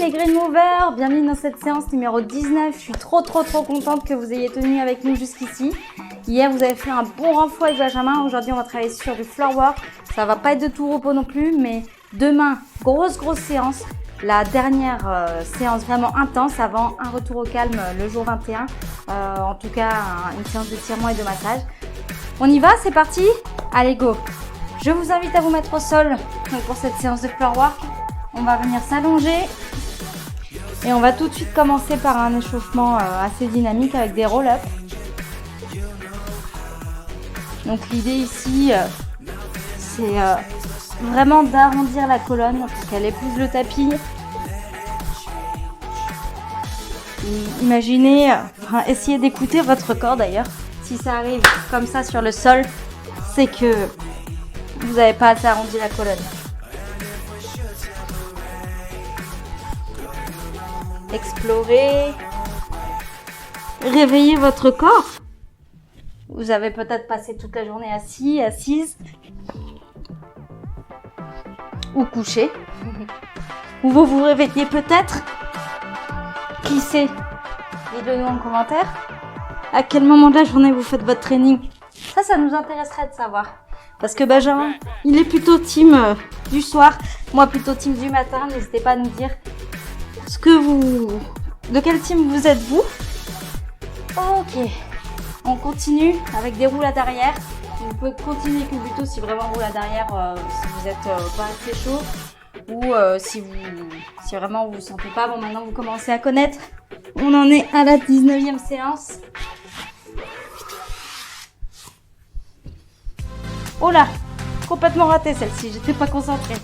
les Green Movers, bienvenue dans cette séance numéro 19. Je suis trop contente que vous ayez tenu avec nous jusqu'ici. Hier, vous avez fait un bon renfort avec Benjamin. Aujourd'hui, on va travailler sur du floor work. Ça va pas être de tout repos non plus, mais demain, grosse séance. La dernière séance vraiment intense avant un retour au calme le jour 21. En tout cas, une séance d'étirement et de massage. On y va, c'est parti? Allez, go! Je vous invite à vous mettre au sol pour cette séance de floor work. On va venir s'allonger et on va tout de suite commencer par un échauffement assez dynamique avec des roll-ups. Donc l'idée ici, c'est vraiment d'arrondir la colonne pour qu'elle épouse le tapis. Imaginez, essayez d'écouter votre corps d'ailleurs. Si ça arrive comme ça sur le sol, c'est que vous n'avez pas assez arrondi la colonne. Explorez, réveillez votre corps. Vous avez peut-être passé toute la journée assis, assise ou couché. Ou vous vous réveillez peut-être. Qui sait? Dites-le nous en commentaire. À quel moment de la journée vous faites votre training? Ça nous intéresserait de savoir. Parce que Benjamin, il est plutôt team du soir, moi plutôt team du matin. N'hésitez pas à nous dire de quel team vous êtes vous. Ok, on continue avec des roulades arrière. Vous pouvez continuer que plutôt si vraiment roulade arrière, si vous êtes pas assez chaud. Ou si vraiment vous ne sentez pas. Bon, maintenant vous commencez à connaître. On en est à la 19e séance. Oh là, complètement ratée celle-ci, j'étais pas concentrée.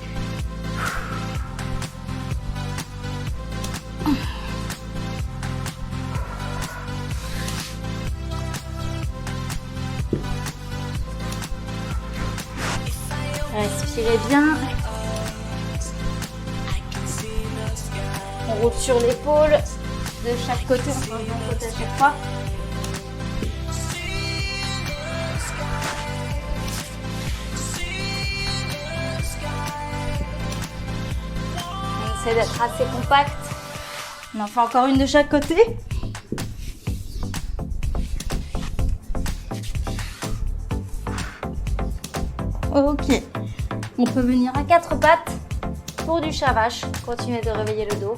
Respirez bien. On roule sur l'épaule de chaque côté, on change d'un côté à chaque fois. On essaie d'être assez compact. On en fait encore une de chaque côté. Ok. On peut venir à quatre pattes pour du chat vache. Continuez de réveiller le dos.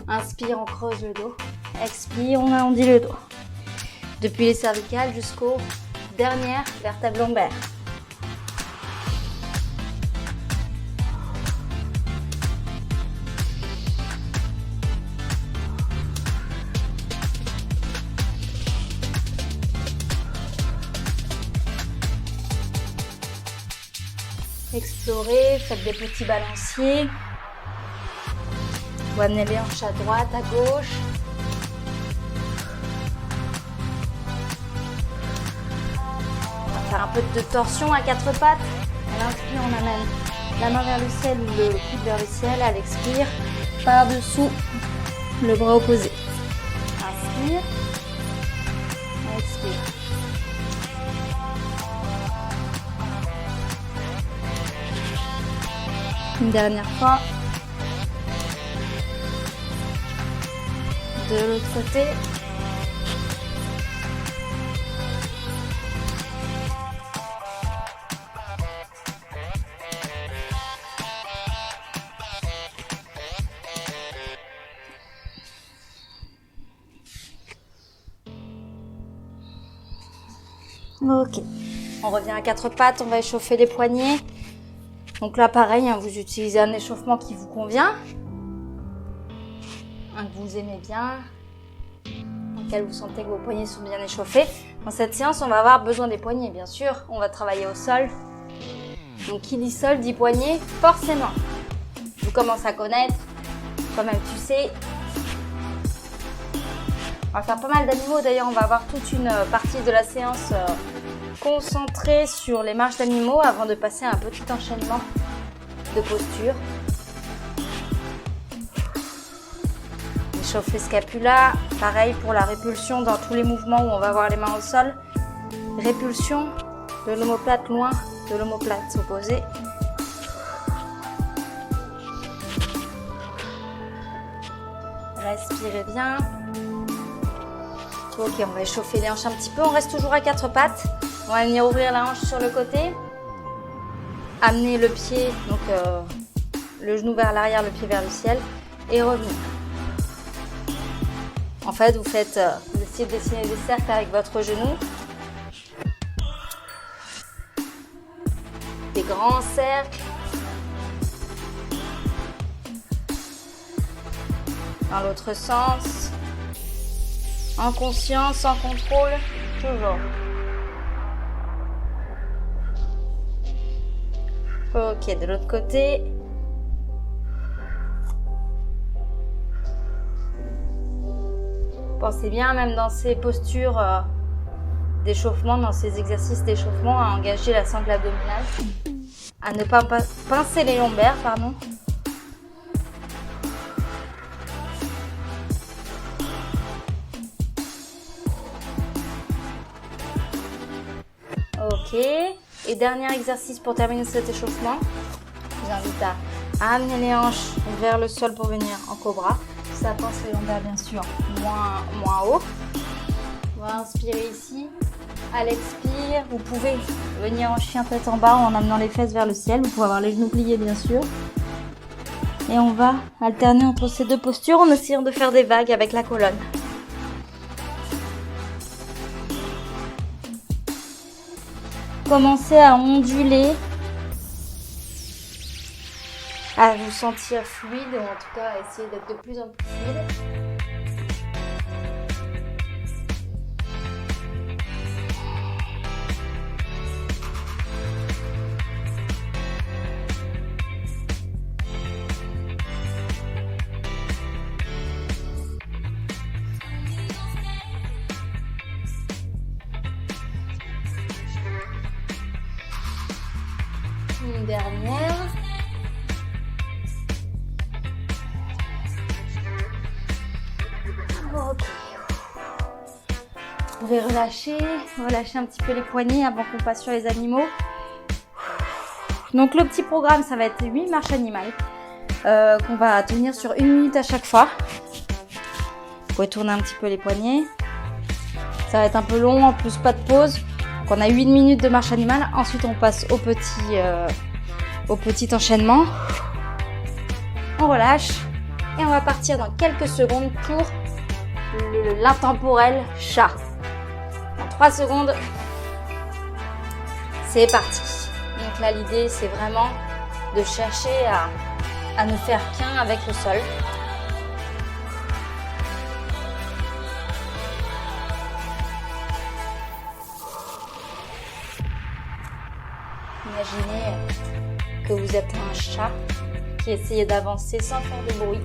Inspire, on creuse le dos. Expire, on arrondit le dos. Depuis les cervicales jusqu'aux dernières vertèbres lombaires. Explorez, faites des petits balanciers. Vous amenez les hanches à droite, à gauche. On va faire un peu de torsion à quatre pattes. À l'inspire, on amène la main vers le ciel ou le coude vers le ciel. À l'expire, par-dessous le bras opposé. Inspire. Expire. Une dernière fois. De l'autre côté. Ok. On revient à quatre pattes, on va échauffer les poignets. Donc là, pareil, vous utilisez un échauffement qui vous convient. Un que vous aimez bien, dans lequel vous sentez que vos poignets sont bien échauffés. Dans cette séance, on va avoir besoin des poignets, bien sûr. On va travailler au sol. Donc, qui dit sol, dit poignet, forcément. Je commence à connaître, toi-même tu sais. On va faire pas mal d'animaux, d'ailleurs, on va avoir toute une partie de la séance concentrée sur les marches d'animaux avant de passer à un petit enchaînement de posture. Chauffe les scapulas, pareil pour la répulsion dans tous les mouvements où on va avoir les mains au sol. Répulsion de l'omoplate loin de l'omoplate opposée. Respirez bien. Ok, on va échauffer les hanches un petit peu. On reste toujours à 4 pattes. On va venir ouvrir la hanche sur le côté. Amener le pied, donc le genou vers l'arrière, le pied vers le ciel. Et revenir. En fait, vous essayez de dessiner des cercles avec votre genou. Des grands cercles. Dans l'autre sens. En conscience, en contrôle. Toujours. Ok, de l'autre côté. Pensez bien, même dans ces postures d'échauffement, dans ces exercices d'échauffement, à engager la sangle abdominale. À ne pas pincer les lombaires, pardon. Ok. Et dernier exercice pour terminer cet échauffement. Je vous invite à amener les hanches vers le sol pour venir en cobra. Ça pince les lombaires bien sûr moins haut. On va inspirer ici. À l'expire, vous pouvez venir en chien tête en bas en amenant les fesses vers le ciel. Vous pouvez avoir les genoux pliés bien sûr. Et on va alterner entre ces deux postures en essayant de faire des vagues avec la colonne. Commencez à onduler, à vous sentir fluide, ou en tout cas à essayer d'être de plus en plus fluide. Une dernière. Ok. Vous pouvez relâcher un petit peu les poignets avant qu'on passe sur les animaux. Donc le petit programme, ça va être 8 marches animales qu'on va tenir sur 1 minute à chaque fois. Vous pouvez tourner un petit peu les poignets. Ça va être un peu long, en plus pas de pause. Donc on a 8 minutes de marche animale. Ensuite on passe au petit enchaînement. On relâche et on va partir dans quelques secondes pour l'intemporel chat. En 3 secondes, c'est parti. Donc là l'idée c'est vraiment de chercher à ne faire qu'un avec le sol. Imaginez que vous êtes un chat qui essaye d'avancer sans faire de bruit.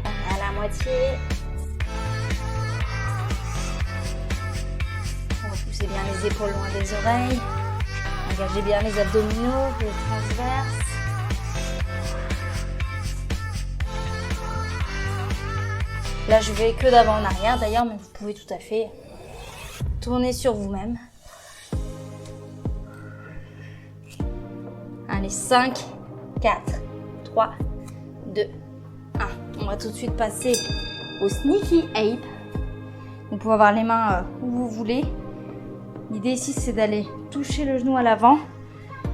À la moitié. Poussez bien les épaules loin des oreilles. Engagez bien les abdominaux, les transverses. Là, je vais que d'avant en arrière d'ailleurs, mais vous pouvez tout à fait tourner sur vous-même. Allez, 5, 4, 3, 2, 1. On va tout de suite passer au Sneaky Ape. Vous pouvez avoir les mains où vous voulez. L'idée ici, c'est d'aller toucher le genou à l'avant.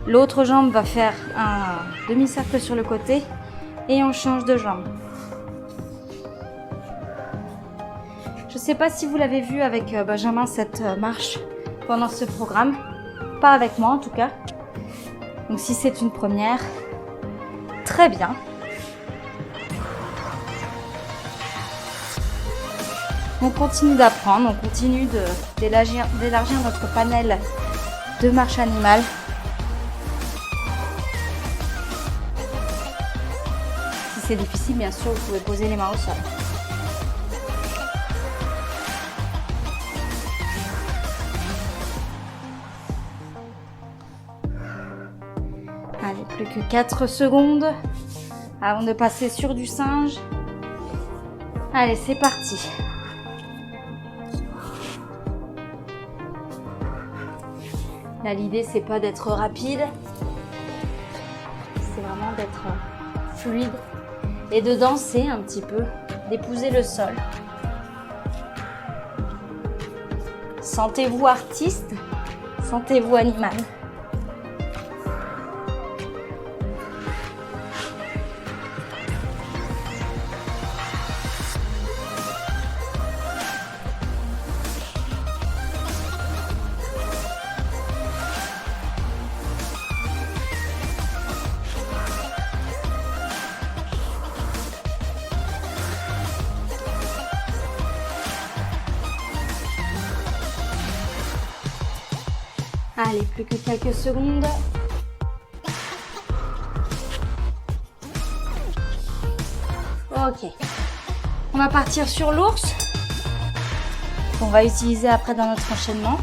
L'autre jambe va faire un demi-cercle sur le côté et on change de jambe. Je ne sais pas si vous l'avez vu avec Benjamin, cette marche pendant ce programme. Pas avec moi en tout cas. Donc si c'est une première, très bien. On continue d'apprendre, on continue d'élargir notre panel de marche animale. Si c'est difficile, bien sûr, vous pouvez poser les mains au sol. Allez, plus que 4 secondes avant de passer sur du singe. Allez, c'est parti. Là, l'idée, c'est pas d'être rapide, c'est vraiment d'être fluide et de danser un petit peu, d'épouser le sol. Sentez-vous artiste, sentez-vous animal. Allez, plus que quelques secondes. Ok. On va partir sur l'ours, qu'on va utiliser après dans notre enchaînement.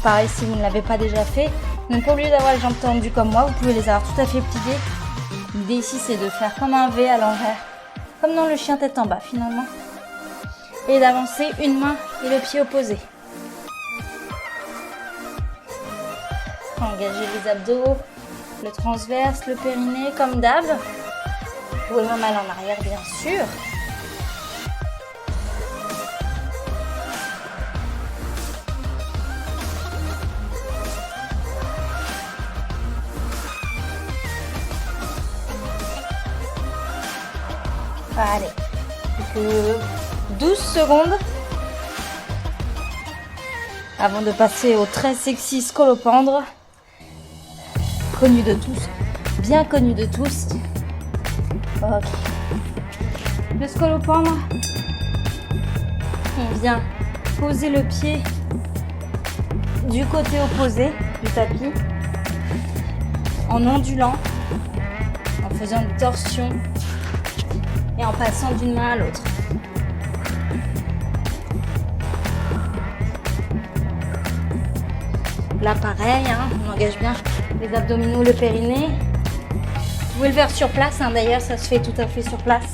Pareil, si vous ne l'avez pas déjà fait, vous n'êtes pas obligé d'avoir les jambes tendues comme moi, vous pouvez les avoir tout à fait pliées. L'idée ici, c'est de faire comme un V à l'envers, comme dans le chien tête en bas finalement. Et d'avancer une main et le pied opposé. Engagez les abdos, le transverse, le périnée comme d'hab. Vous pouvez même aller en arrière bien sûr. Allez, plus que 12 secondes avant de passer au très sexy scolopendre. Connu de tous, bien connu de tous. Ok. Le scolopendre, on vient poser le pied du côté opposé du tapis en ondulant, en faisant une torsion et en passant d'une main à l'autre. Là pareil, on engage bien les abdominaux, le périnée. Vous pouvez le faire sur place, d'ailleurs ça se fait tout à fait sur place.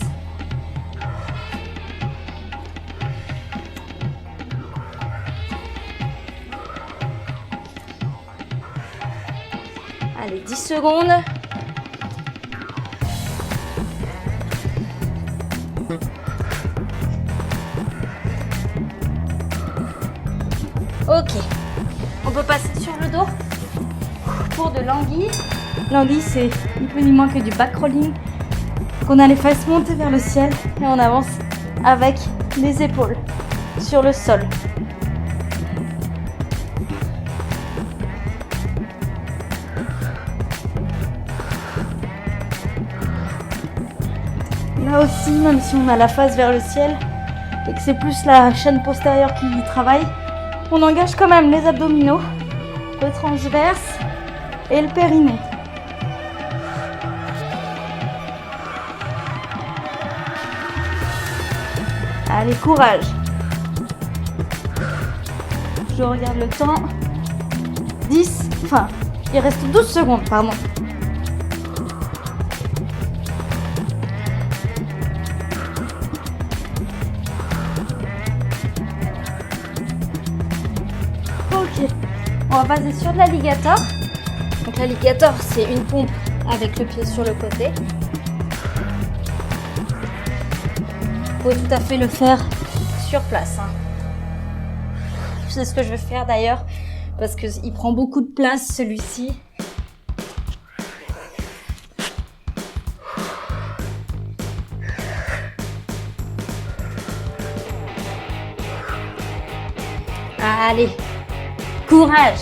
Allez, 10 secondes. Ok, on peut passer sur le dos pour de l'anguille. L'anguille, c'est ni plus ni moins que du back rolling. On a les fesses montées vers le ciel et on avance avec les épaules sur le sol. Là aussi, même si on a la face vers le ciel et que c'est plus la chaîne postérieure qui travaille, on engage quand même les abdominaux, le transverse et le périnée. Allez, courage. Je regarde le temps. 10, enfin, il reste 12 secondes, pardon. Ok, on va passer sur de l'alligator. Donc l'alligator, c'est une pompe avec le pied sur le côté. Vous pouvez tout à fait le faire sur place. C'est ce que je vais faire d'ailleurs, parce qu'il prend beaucoup de place celui-ci. Allez, courage!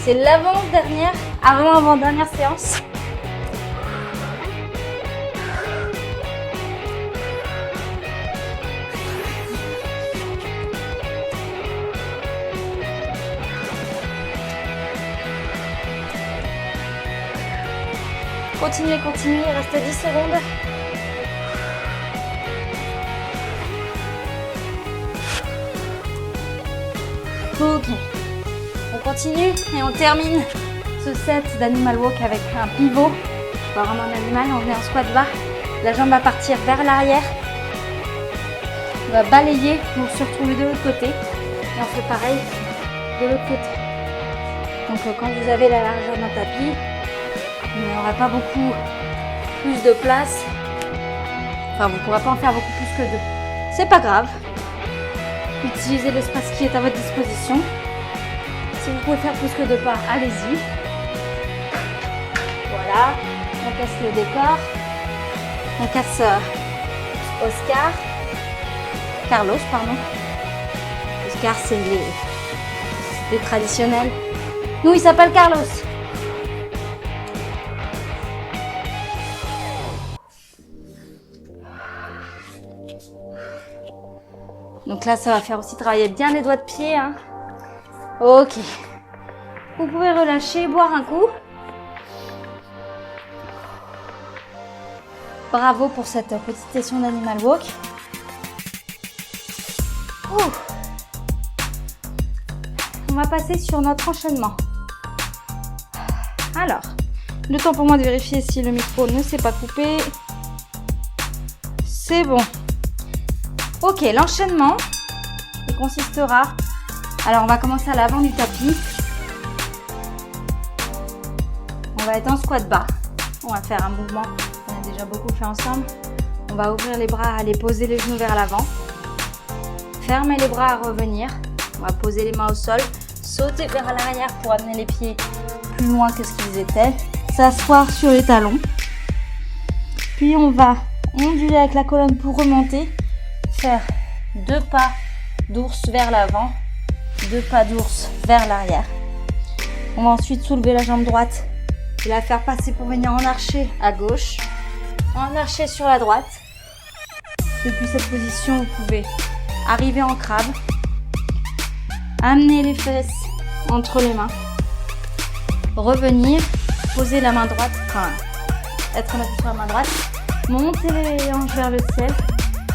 C'est l'avant-dernière, avant-avant-dernière séance. Continuez, continuez, il reste 10 secondes. Ok, on continue et on termine ce set d'animal walk avec un pivot. Pas vraiment un animal, on vient en squat bas. La jambe va partir vers l'arrière. On va balayer pour se retrouver de l'autre côté. Et on fait pareil de l'autre côté. Donc quand vous avez la largeur d'un tapis, il n'y aura pas beaucoup plus de place. Enfin, vous ne pourrez pas en faire beaucoup plus que 2. C'est pas grave. Utilisez l'espace qui est à votre disposition. Si vous pouvez faire plus que 2 pas, allez-y. Voilà, on casse le décor. On casse Carlos, pardon. Oscar, c'est les traditionnels. Nous, il s'appelle Carlos. Donc là, ça va faire aussi travailler bien les doigts de pied. Hein. Ok. Vous pouvez relâcher, boire un coup. Bravo pour cette petite session d'Animal Walk. On va passer sur notre enchaînement. Alors, le temps pour moi de vérifier si le micro ne s'est pas coupé. C'est bon. Ok, l'enchaînement, il consistera... Alors, on va commencer à l'avant du tapis. On va être en squat bas. On va faire un mouvement qu'on a déjà beaucoup fait ensemble. On va ouvrir les bras, aller poser les genoux vers l'avant. Fermez les bras à revenir. On va poser les mains au sol. Sauter vers l'arrière pour amener les pieds plus loin que ce qu'ils étaient. S'asseoir sur les talons. Puis on va onduler avec la colonne pour remonter. Faire 2 pas d'ours vers l'avant. 2 pas d'ours vers l'arrière. On va ensuite soulever la jambe droite et la faire passer pour venir en archer à gauche. En archer sur la droite. Depuis cette position, vous pouvez arriver en crabe. Amener les fesses entre les mains. Revenir, poser la main droite, enfin, être en appui sur la main droite. Monter les hanches vers le ciel.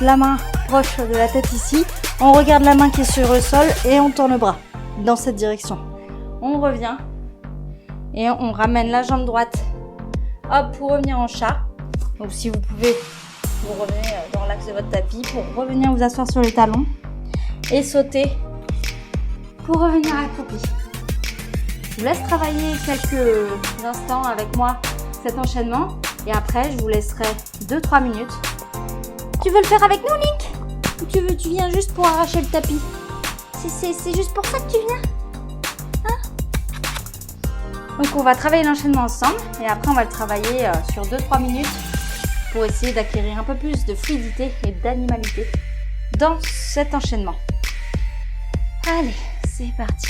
La main proche de la tête ici. On regarde la main qui est sur le sol et on tourne le bras dans cette direction. On revient et on ramène la jambe droite. Hop, pour revenir en chat. Donc si vous pouvez, vous revenez dans l'axe de votre tapis pour revenir vous asseoir sur les talons et sauter pour revenir accroupi. Je vous laisse travailler quelques instants avec moi cet enchaînement et après je vous laisserai 2-3 minutes. Tu veux le faire avec nous, Link? Ou tu viens juste pour arracher le tapis? C'est juste pour ça que tu viens? Hein? Donc on va travailler l'enchaînement ensemble et après on va le travailler sur 2-3 minutes pour essayer d'acquérir un peu plus de fluidité et d'animalité dans cet enchaînement. Allez, c'est parti.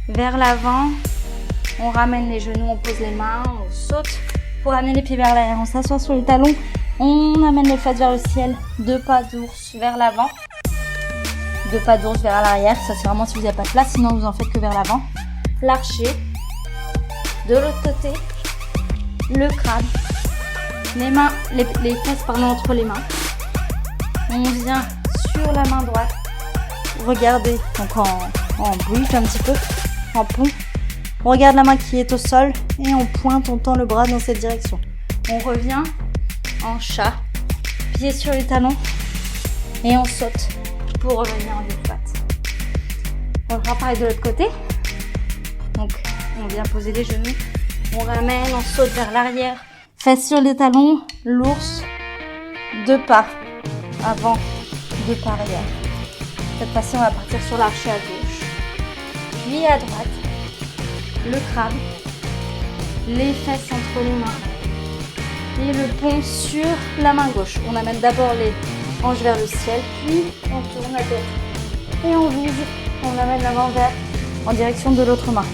Vers l'avant, on ramène les genoux, on pose les mains, on saute pour amener les pieds vers l'arrière, on s'assoit sur les talons, on amène les fesses vers le ciel, 2 pas d'ours vers l'avant, 2 pas d'ours vers l'arrière, ça c'est vraiment si vous n'avez pas de place, sinon vous en faites que vers l'avant. L'archer, de l'autre côté, le crabe, les mains, les fesses entre les mains, on vient sur la main droite, regardez, donc en brief un petit peu, en pont. On regarde la main qui est au sol et on pointe, on tend le bras dans cette direction. On revient en chat, pieds sur les talons et on saute pour revenir en squat. On va faire pareil de l'autre côté. Donc on vient poser les genoux, on ramène, on saute vers l'arrière, fesses sur les talons, l'ours, 2 pas avant, 2 pas arrière. Cette fois-ci, on va partir sur l'archer à gauche, puis à droite, le crabe, les fesses entre les mains et le pont sur la main gauche. On amène d'abord les hanches vers le ciel, puis on tourne la tête et on vise, on amène l'avant vers en direction de l'autre main.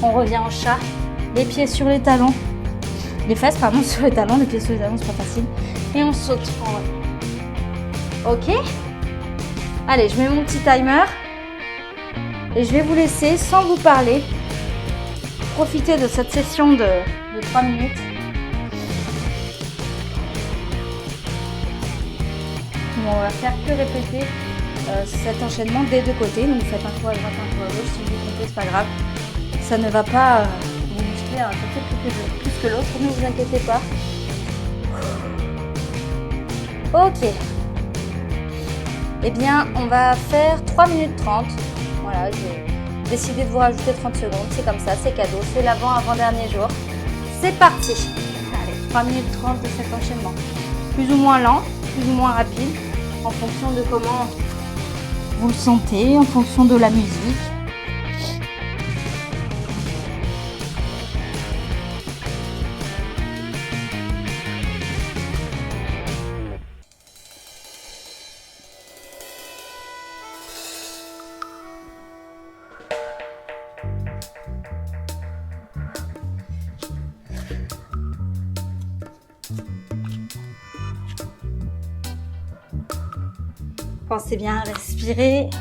On revient en chat, les pieds sur les talons, les fesses pardon sur les talons, les pieds sur les talons, c'est pas facile, et on saute en haut. Ok? Allez, je mets mon petit timer et je vais vous laisser, sans vous parler, profiter de cette session de 3 minutes. On va faire que répéter cet enchaînement des 2 côtés. Donc vous faites un coup à droite, un coup à gauche. Si vous vous trompez, c'est pas grave. Ça ne va pas vous muscler un côté plus que l'autre. Ne vous inquiétez pas. Ok. Eh bien, on va faire 3 minutes 30. Voilà, décidé de vous rajouter 30 secondes. C'est comme ça, c'est cadeau, c'est l'avant-dernier jour. C'est parti. Allez, 3 minutes 30 de cet enchaînement. Plus ou moins lent, plus ou moins rapide, en fonction de comment vous le sentez, en fonction de la musique. Pensez bien à respirer.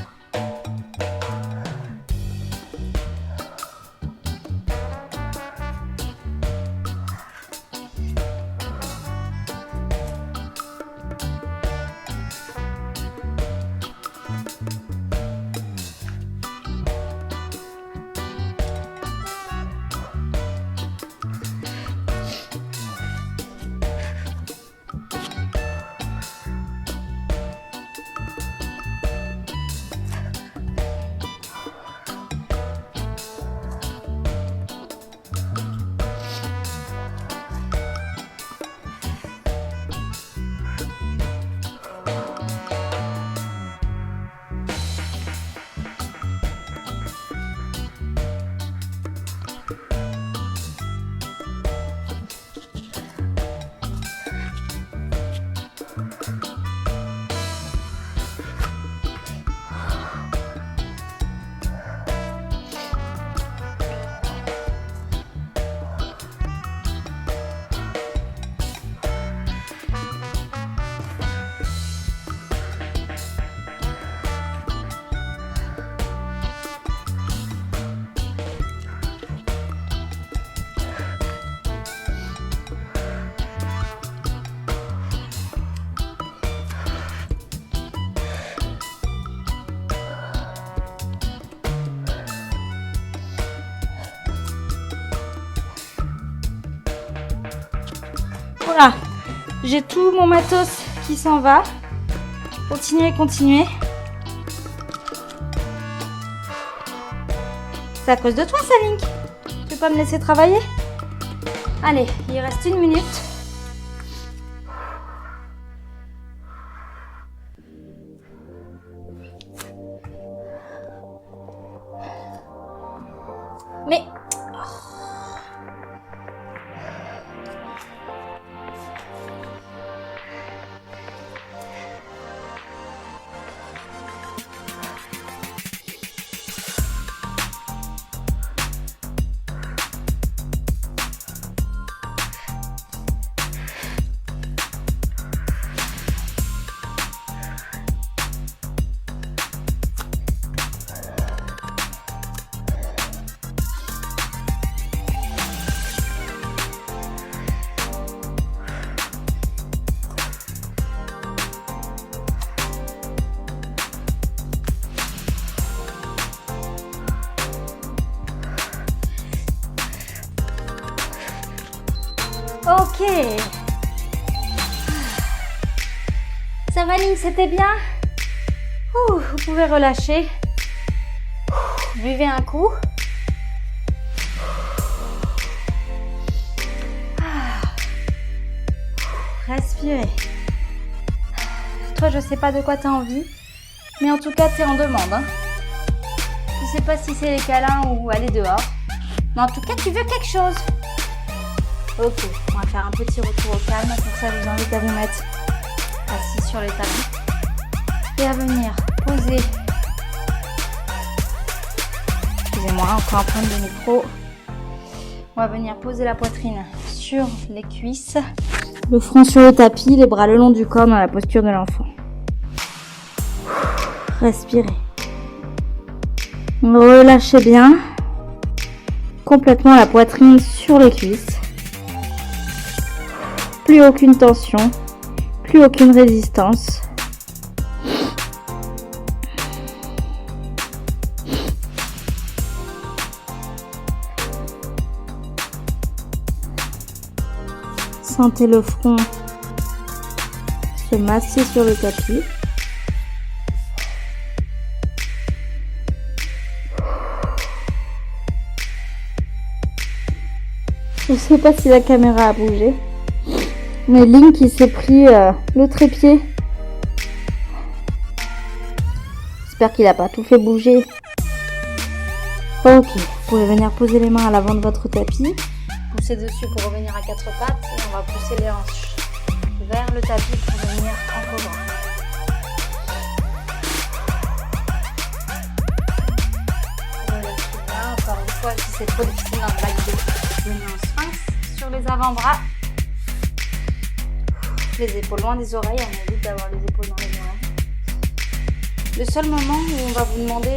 Voilà, j'ai tout mon matos qui s'en va. Continuez, continuez. C'est à cause de toi, ça, Link. Tu veux pas me laisser travailler? Allez, il reste 1 minute. Mais... Ok. Ça va, Link, c'était bien? Ouh, vous pouvez relâcher. Buvez un coup. Respirez. Toi, je sais pas de quoi tu as envie, mais en tout cas, tu es en demande. Hein. Je sais pas si c'est les câlins ou aller dehors, mais en tout cas, tu veux quelque chose. Ok, on va faire un petit retour au calme. Pour ça, je vous invite à vous mettre assis sur les talons et à venir poser. Excusez-moi, encore un problème de micro. On va venir poser la poitrine sur les cuisses, le front sur le tapis, les bras le long du corps dans la posture de l'enfant. Respirez. Relâchez bien complètement la poitrine sur les cuisses. Plus aucune tension, plus aucune résistance. Sentez le front se masser sur le tapis. Je sais pas si la caméra a bougé. Mais Link il s'est pris le trépied. J'espère qu'il a pas tout fait bouger. Ok, vous pouvez venir poser les mains à l'avant de votre tapis. Poussez dessus pour revenir à quatre pattes. Et on va pousser les hanches vers le tapis pour venir en cobra. Relâchez bien. Encore une fois, si c'est trop difficile dans le back de venir en sphinx sur les avant-bras. Les épaules loin des oreilles, on évite d'avoir les épaules dans les oreilles. Le seul moment où on va vous demander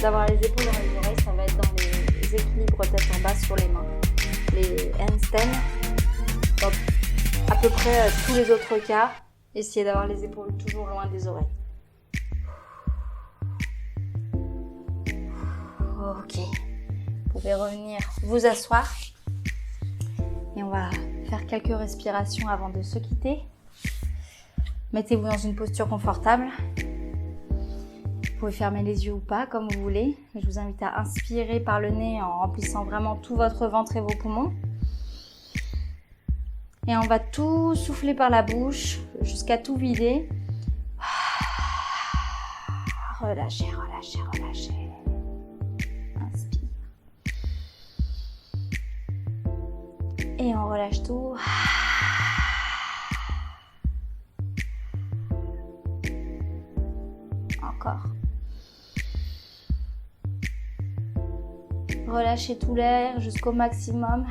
d'avoir les épaules dans les oreilles, ça va être dans les équilibres tête en bas sur les mains. Les handstands, donc à peu près tous les autres cas, essayez d'avoir les épaules toujours loin des oreilles. Ok, vous pouvez revenir vous asseoir et on va faire quelques respirations avant de se quitter. Mettez-vous dans une posture confortable. Vous pouvez fermer les yeux ou pas, comme vous voulez. Je vous invite à inspirer par le nez en remplissant vraiment tout votre ventre et vos poumons. Et on va tout souffler par la bouche jusqu'à tout vider. Relâchez, relâchez, relâchez. Inspire. Et on relâche tout. Encore. Relâchez tout l'air jusqu'au maximum.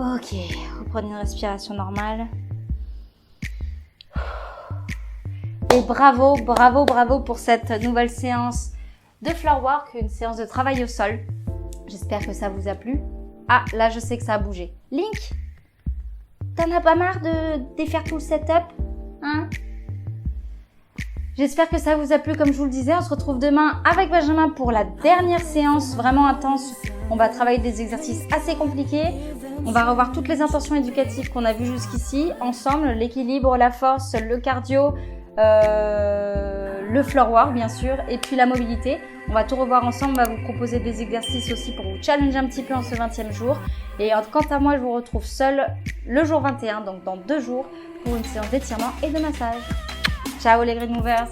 Ok, reprenez une respiration normale. Et bravo, bravo, bravo pour cette nouvelle séance de floor work, une séance de travail au sol. J'espère que ça vous a plu. Ah, là je sais que ça a bougé. Link, t'en as pas marre de défaire tout le setup, hein? J'espère que ça vous a plu. Comme je vous le disais, on se retrouve demain avec Benjamin pour la dernière séance vraiment intense. On va travailler des exercices assez compliqués. On va revoir toutes les intentions éducatives qu'on a vues jusqu'ici ensemble, l'équilibre, la force, le cardio, le floor work bien sûr, et puis la mobilité. On va tout revoir ensemble, on va vous proposer des exercices aussi pour vous challenger un petit peu en ce 20e jour. Et quant à moi, je vous retrouve seule le jour 21, donc dans 2 jours, pour une séance d'étirement et de massage. Ciao les Green Movers!